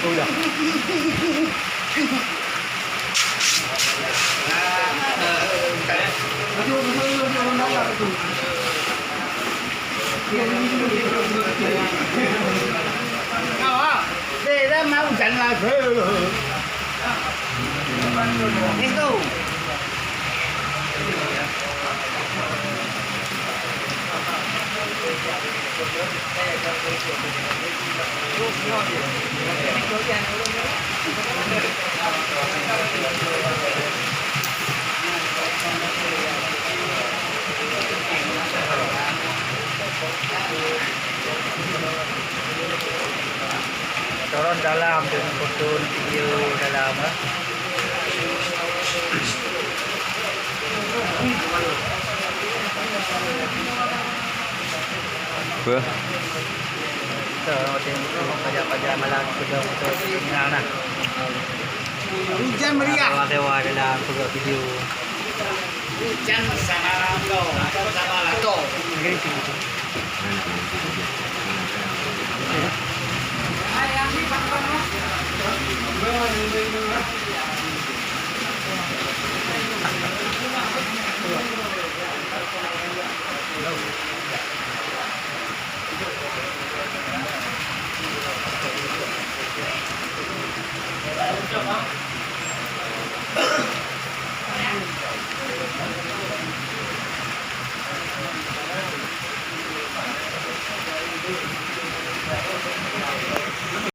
Udah. Đây máu chặn là let's go. Turun dalam dengan foto video dalam lah. Apa? Kita tengok pajak-pajak malam kita dengar lah. Hujan meriah. Dewa dalam foto video. Hujan sama Rambo, sama Lato. Coba.